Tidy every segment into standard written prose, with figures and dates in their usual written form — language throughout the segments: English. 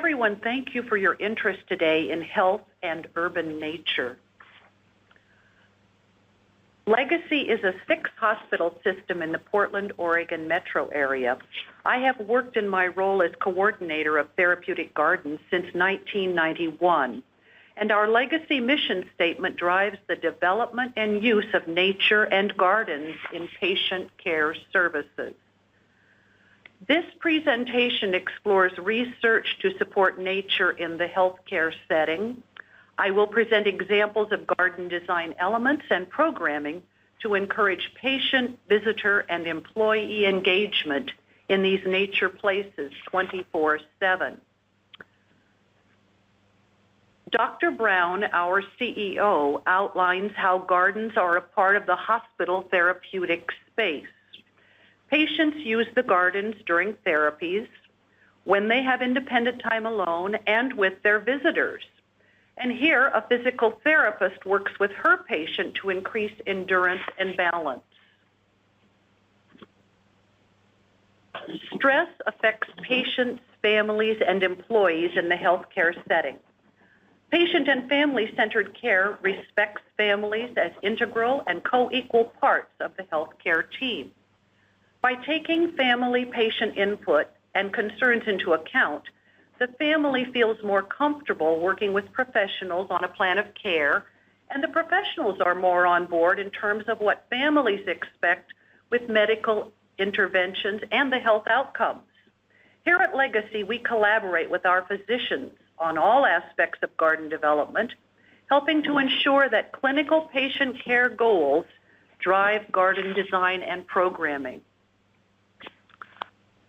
everyone, thank you for your interest today in health and urban nature. Legacy is a 6-hospital system in the Portland, Oregon metro area. I have worked in my role as coordinator of therapeutic gardens since 1991, and our Legacy mission statement drives the development and use of nature and gardens in patient care services. This presentation explores research to support nature in the healthcare setting. I will present examples of garden design elements and programming to encourage patient, visitor, and employee engagement in these nature places 24/7. Dr. Brown, our CEO, outlines how gardens are a part of the hospital therapeutic space. Patients use the gardens during therapies, when they have independent time alone, and with their visitors. And here, a physical therapist works with her patient to increase endurance and balance. Stress affects patients, families, and employees in the healthcare setting. Patient and family-centered care respects families as integral and co-equal parts of the healthcare team. By taking family-patient input and concerns into account, the family feels more comfortable working with professionals on a plan of care, and the professionals are more on board in terms of what families expect with medical interventions and the health outcomes. Here at Legacy, we collaborate with our physicians on all aspects of garden development, helping to ensure that clinical patient care goals drive garden design and programming.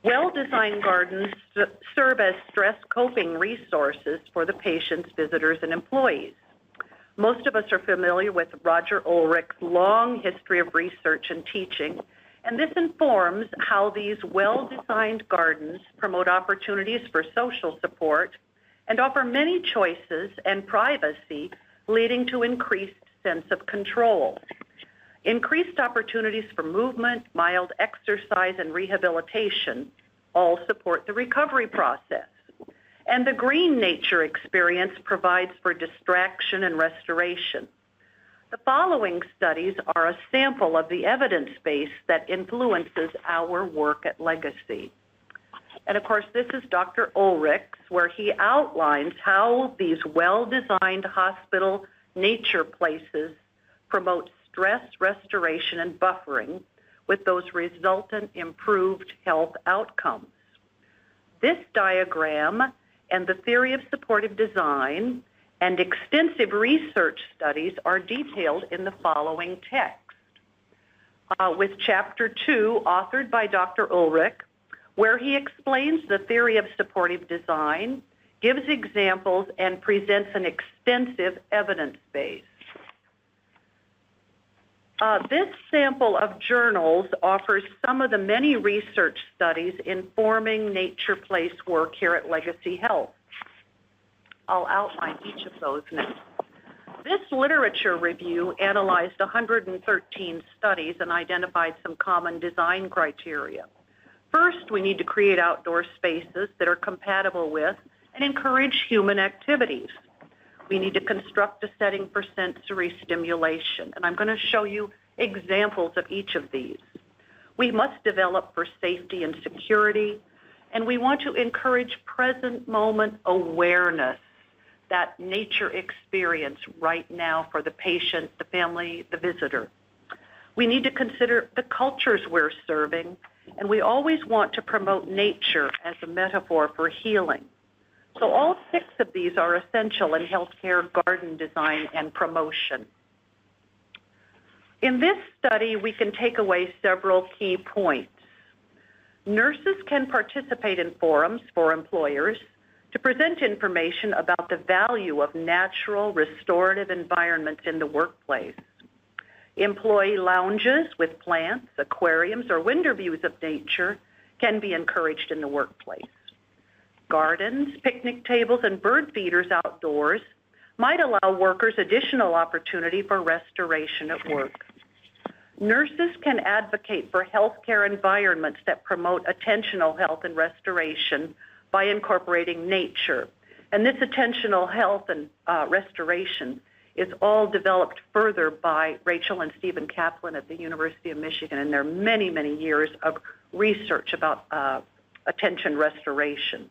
Well-designed gardens serve as stress coping resources for the patients, visitors, and employees. Most of us are familiar with Roger Ulrich's long history of research and teaching, and this informs how these well-designed gardens promote opportunities for social support and offer many choices and privacy, leading to increased sense of control. Increased opportunities for movement, mild exercise, and rehabilitation all support the recovery process. And the green nature experience provides for distraction and restoration. The following studies are a sample of the evidence base that influences our work at Legacy. And of course, this is Dr. Ulrich's, where he outlines how these well-designed hospital nature places promote stress restoration and buffering with those resultant improved health outcomes. This diagram and the theory of supportive design and extensive research studies are detailed in the following text. With Chapter 2, authored by Dr. Ulrich, where he explains the theory of supportive design, gives examples, and presents an extensive evidence base. This sample of journals offers some of the many research studies informing nature place work here at Legacy Health. I'll outline each of those now. This literature review analyzed 113 studies and identified some common design criteria. First, we need to create outdoor spaces that are compatible with and encourage human activities. We need to construct a setting for sensory stimulation, and I'm going to show you examples of each of these. We must develop for safety and security, and we want to encourage present moment awareness, that nature experience right now for the patient, the family, the visitor. We need to consider the cultures we're serving, and we always want to promote nature as a metaphor for healing. So all 6 of these are essential in healthcare garden design and promotion. In this study, we can take away several key points. Nurses can participate in forums for employers to present information about the value of natural, restorative environments in the workplace. Employee lounges with plants, aquariums, or window views of nature can be encouraged in the workplace. Gardens, picnic tables, and bird feeders outdoors might allow workers additional opportunity for restoration at work. Nurses can advocate for healthcare environments that promote attentional health and restoration by incorporating nature. And this attentional health and restoration is all developed further by Rachel and Stephen Kaplan at the University of Michigan, and there are many, many years of research about attention restoration.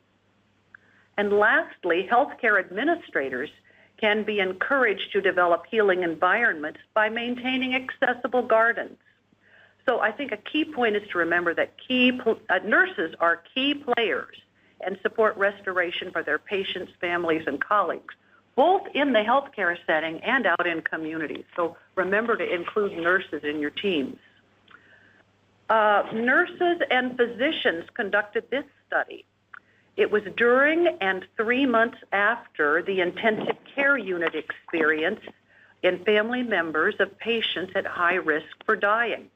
And lastly, healthcare administrators can be encouraged to develop healing environments by maintaining accessible gardens. So I think a key point is to remember that nurses are key players and support restoration for their patients, families, and colleagues, both in the healthcare setting and out in communities. So remember to include nurses in your teams. Nurses and physicians conducted this study. It was during and 3 months after the intensive care unit experience in family members of patients at high risk for dying.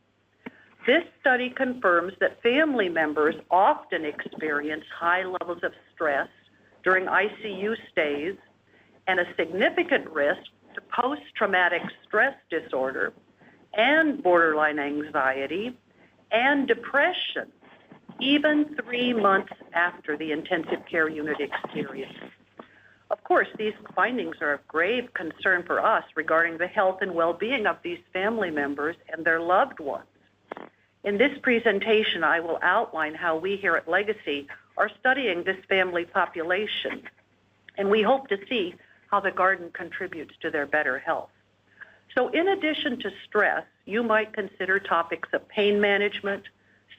This study confirms that family members often experience high levels of stress during ICU stays and a significant risk to post-traumatic stress disorder and borderline anxiety and depression, even 3 months after the intensive care unit experience. Of course, these findings are of grave concern for us regarding the health and well-being of these family members and their loved ones. In this presentation, I will outline how we here at Legacy are studying this family population, and we hope to see how the garden contributes to their better health. So in addition to stress, you might consider topics of pain management,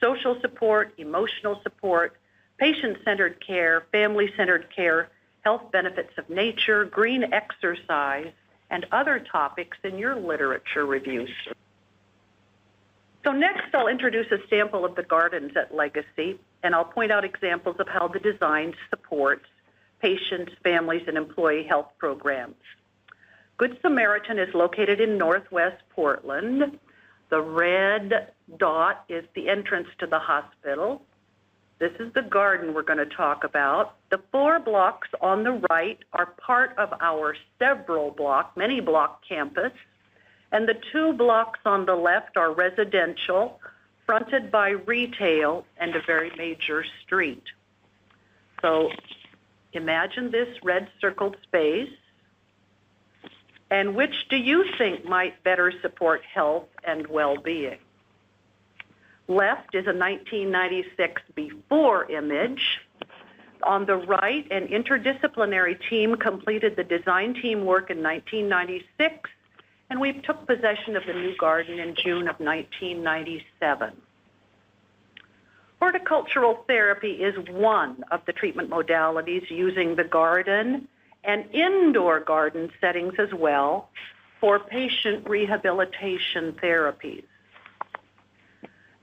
social support, emotional support, patient-centered care, family-centered care, health benefits of nature, green exercise, and other topics in your literature reviews. So next, I'll introduce a sample of the gardens at Legacy, and I'll point out examples of how the design supports patients, families, and employee health programs. Good Samaritan is located in Northwest Portland. The red dot is the entrance to the hospital. This is the garden we're going to talk about. The 4 blocks on the right are part of our many block campus, and the 2 blocks on the left are residential, fronted by retail and a very major street. So imagine this red circled space. And which do you think might better support health and well-being? Left is a 1996 before image. On the right, an interdisciplinary team completed the design team work in 1996, and we took possession of the new garden in June of 1997. Horticultural therapy is one of the treatment modalities using the garden and indoor garden settings as well for patient rehabilitation therapies.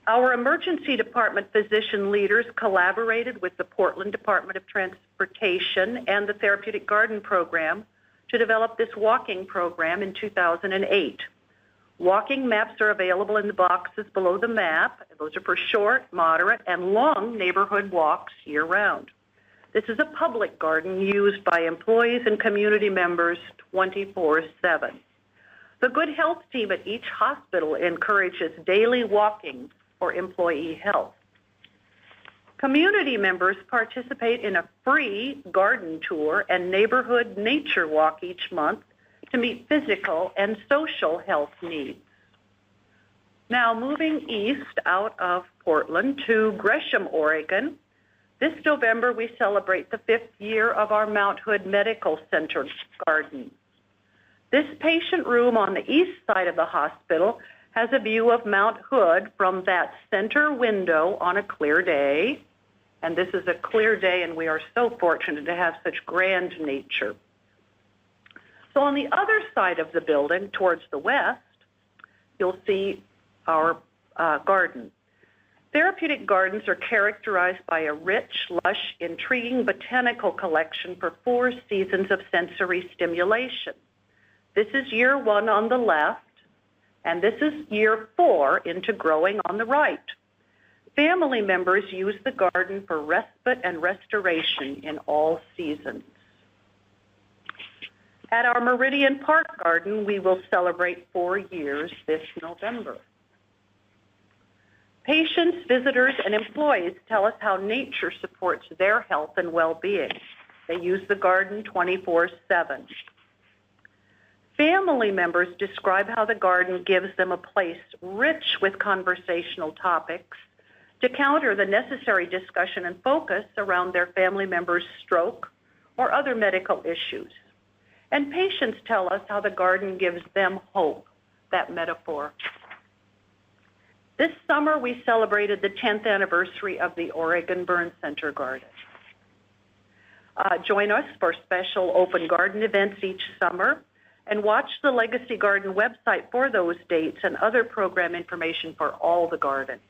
Our emergency department physician leaders collaborated with the Portland Department of Transportation and the Therapeutic Garden Program to develop this walking program in 2008. Walking maps are available in the boxes below the map. Those are for short, moderate, and long neighborhood walks year-round. This is a public garden used by employees and community members 24/7. The Good Health team at each hospital encourages daily walking for employee health. Community members participate in a free garden tour and neighborhood nature walk each month to meet physical and social health needs. Now, moving east out of Portland to Gresham, Oregon, this November we celebrate the 5th year of our Mount Hood Medical Center garden. This patient room on the east side of the hospital has a view of Mount Hood from that center window on a clear day. And this is a clear day, and we are so fortunate to have such grand nature. So on the other side of the building, towards the west, you'll see our garden. Therapeutic gardens are characterized by a rich, lush, intriguing botanical collection for 4 seasons of sensory stimulation. This is year 1 on the left, and this is year 4 into growing on the right. Family members use the garden for respite and restoration in all seasons. At our Meridian Park Garden, we will celebrate 4 years this November. Patients, visitors, and employees tell us how nature supports their health and well-being. They use the garden 24/7. Family members describe how the garden gives them a place rich with conversational topics to counter the necessary discussion and focus around their family member's stroke or other medical issues. And patients tell us how the garden gives them hope, that metaphor. This summer, we celebrated the 10th anniversary of the Oregon Burn Center Garden. Join us for special open garden events each summer and watch the Legacy Garden website for those dates and other program information for all the gardens.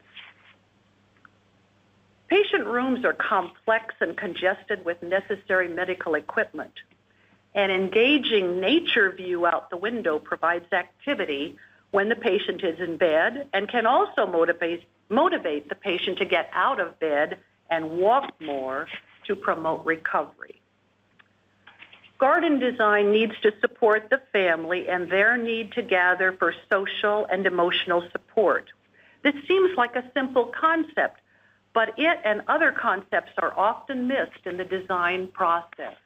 Patient rooms are complex and congested with necessary medical equipment. An engaging nature view out the window provides activity when the patient is in bed and can also motivate the patient to get out of bed and walk more to promote recovery. Garden design needs to support the family and their need to gather for social and emotional support. This seems like a simple concept, but it and other concepts are often missed in the design process.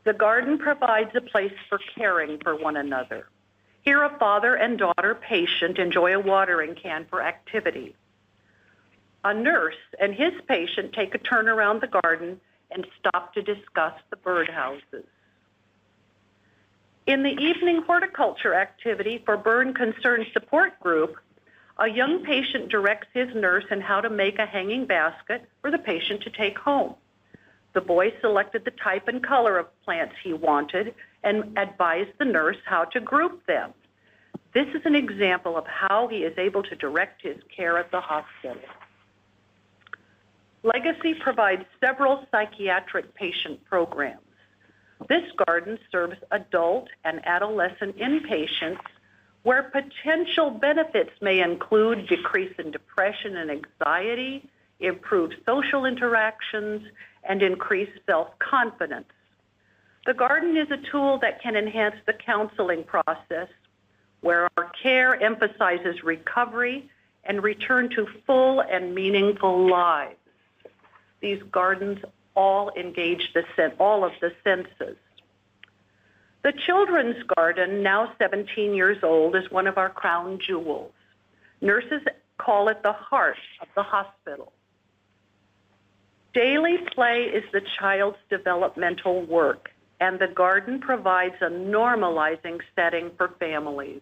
The garden provides a place for caring for one another. Here, a father and daughter patient enjoy a watering can for activity. A nurse and his patient take a turn around the garden and stop to discuss the birdhouses. In the evening horticulture activity for Burn Concern Support Group, a young patient directs his nurse in how to make a hanging basket for the patient to take home. The boy selected the type and color of plants he wanted and advised the nurse how to group them. This is an example of how he is able to direct his care at the hospital. Legacy provides several psychiatric patient programs. This garden serves adult and adolescent inpatients where potential benefits may include decrease in depression and anxiety, improved social interactions, and increased self-confidence. The garden is a tool that can enhance the counseling process where our care emphasizes recovery and return to full and meaningful lives. These gardens all engage all of the senses. The Children's Garden, now 17 years old, is one of our crown jewels. Nurses call it the heart of the hospital. Daily play is the child's developmental work, and the garden provides a normalizing setting for families.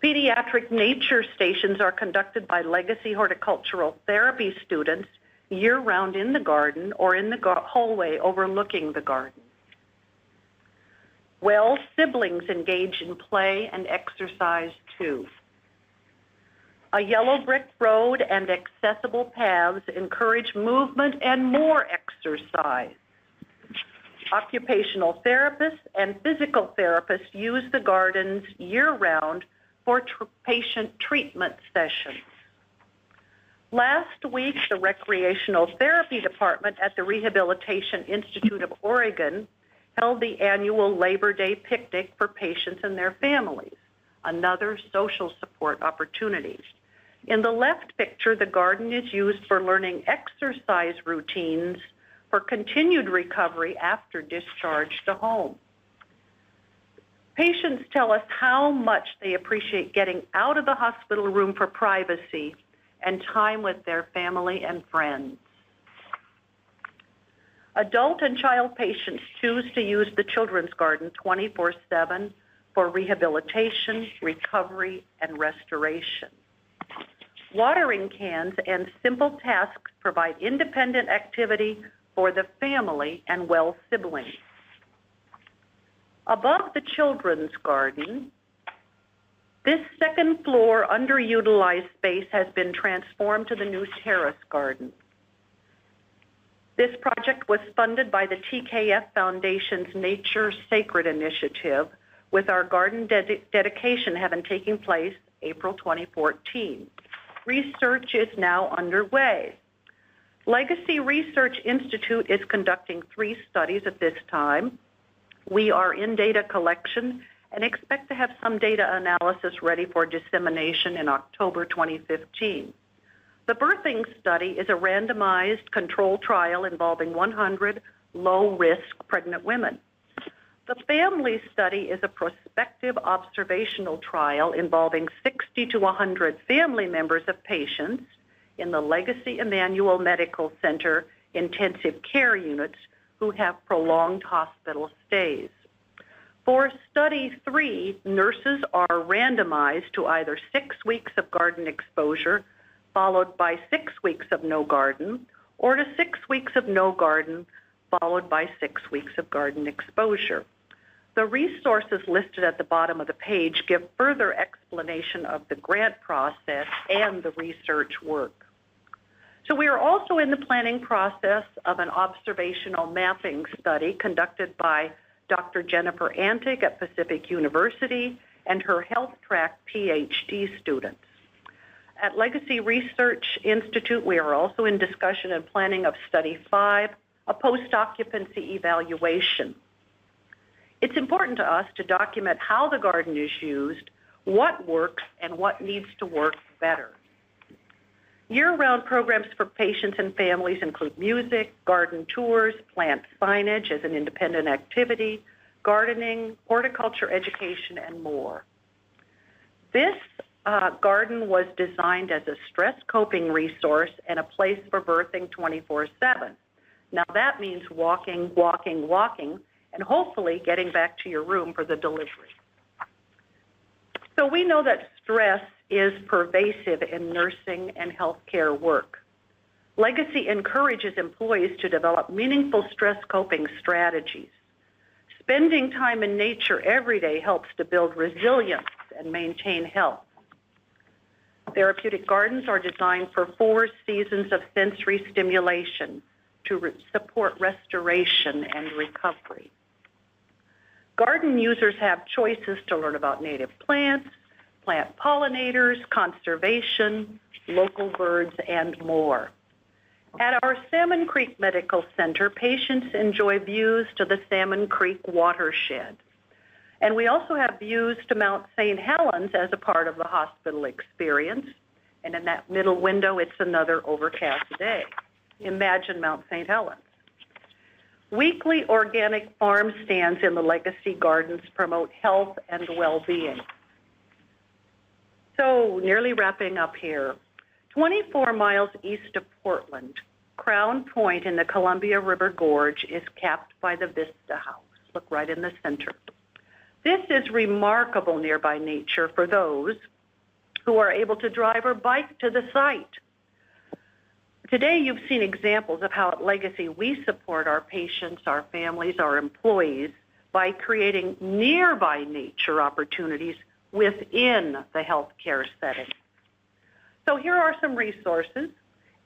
Pediatric nature stations are conducted by Legacy Horticultural Therapy students year-round in the garden or in the hallway overlooking the garden. Well, siblings engage in play and exercise too. A yellow brick road and accessible paths encourage movement and more exercise. Occupational therapists and physical therapists use the gardens year-round for patient treatment sessions. Last week, the Recreational Therapy Department at the Rehabilitation Institute of Oregon held the annual Labor Day picnic for patients and their families, another social support opportunity. In the left picture, the garden is used for learning exercise routines for continued recovery after discharge to home. Patients tell us how much they appreciate getting out of the hospital room for privacy and time with their family and friends. Adult and child patients choose to use the Children's Garden 24/7 for rehabilitation, recovery, and restoration. Watering cans and simple tasks provide independent activity for the family and well siblings. Above the Children's Garden, this second floor underutilized space has been transformed to the new terrace garden. This project was funded by the TKF Foundation's Nature Sacred initiative, with our garden dedication having taken place April 2014. Research is now underway. Legacy Research Institute is conducting 3 studies at this time. We are in data collection and expect to have some data analysis ready for dissemination in October 2015. The birthing study is a randomized controlled trial involving 100 low-risk pregnant women. The family study is a prospective observational trial involving 60 to 100 family members of patients in the Legacy Emanuel Medical Center intensive care units who have prolonged hospital stays. For Study 3, nurses are randomized to either 6 weeks of garden exposure followed by 6 weeks of no garden, or to 6 weeks of no garden followed by 6 weeks of garden exposure. The resources listed at the bottom of the page give further explanation of the grant process and the research work. So we are also in the planning process of an observational mapping study conducted by Dr. Jennifer Antig at Pacific University and her Health Track PhD students. At Legacy Research Institute, we are also in discussion and planning of Study 5, a post-occupancy evaluation. It's important to us to document how the garden is used, what works, and what needs to work better. Year-round programs for patients and families include music, garden tours, plant signage as an independent activity, gardening, horticulture education, and more. This garden was designed as a stress coping resource and a place for birthing 24/7. Now that means walking, walking, walking, and hopefully getting back to your room for the delivery. So we know that stress is pervasive in nursing and healthcare work. Legacy encourages employees to develop meaningful stress coping strategies. Spending time in nature every day helps to build resilience and maintain health. Therapeutic gardens are designed for 4 seasons of sensory stimulation to support restoration and recovery. Garden users have choices to learn about native plants, plant pollinators, conservation, local birds, and more. At our Salmon Creek Medical Center, patients enjoy views to the Salmon Creek watershed. And we also have views to Mount St. Helens as a part of the hospital experience. And in that middle window, it's another overcast day. Imagine Mount St. Helens. Weekly organic farm stands in the Legacy Gardens promote health and well-being. So, nearly wrapping up here. 24 miles east of Portland, Crown Point in the Columbia River Gorge is capped by the Vista House. Look right in the center. This is remarkable nearby nature for those who are able to drive or bike to the site. Today, you've seen examples of how at Legacy we support our patients, our families, our employees by creating nearby nature opportunities within the healthcare setting. So here are some resources.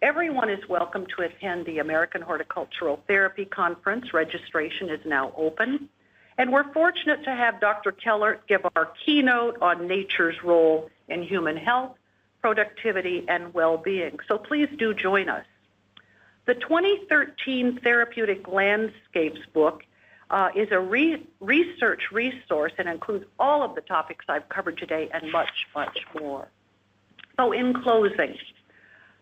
Everyone is welcome to attend the American Horticultural Therapy Conference. Registration is now open. And we're fortunate to have Dr. Keller give our keynote on nature's role in human health, productivity, and well-being. So please do join us. The 2013 Therapeutic Landscapes book is a research resource and includes all of the topics I've covered today and much, much more. So in closing,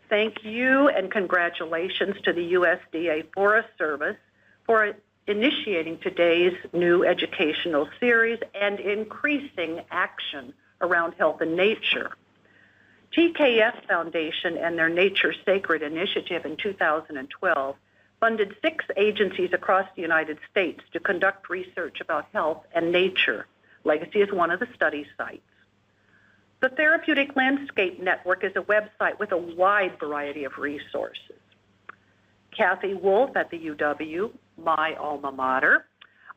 thank you and congratulations to the USDA Forest Service for initiating today's new educational series and increasing action around health and nature. TKF Foundation and their Nature Sacred initiative in 2012 funded 6 agencies across the United States to conduct research about health and nature. Legacy is one of the study sites. The Therapeutic Landscape Network is a website with a wide variety of resources. Kathleen Wolf at the UW, my alma mater,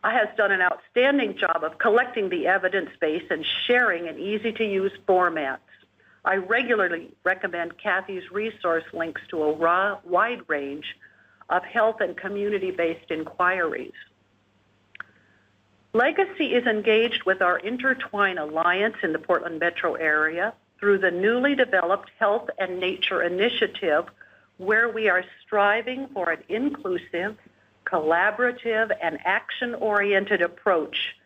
has done an outstanding job of collecting the evidence base and sharing in easy-to-use formats. I regularly recommend Kathy's resource links to a wide range of health and community-based inquiries. Legacy is engaged with our Intertwine Alliance in the Portland metro area through the newly developed Health and Nature Initiative, where we are striving for an inclusive, collaborative, and action-oriented approach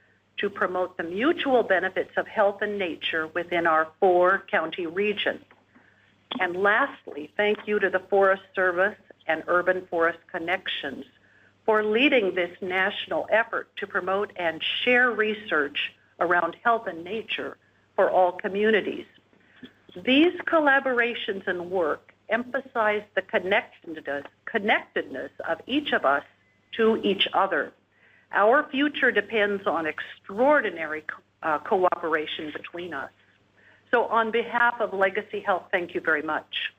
to promote the mutual benefits of health and nature within our 4-county region. And lastly, thank you to the Forest Service and Urban Forest Connections for leading this national effort to promote and share research around health and nature for all communities. These collaborations and work emphasize the connectedness of each of us to each other. Our future depends on extraordinary cooperation between us. So on behalf of Legacy Health, thank you very much.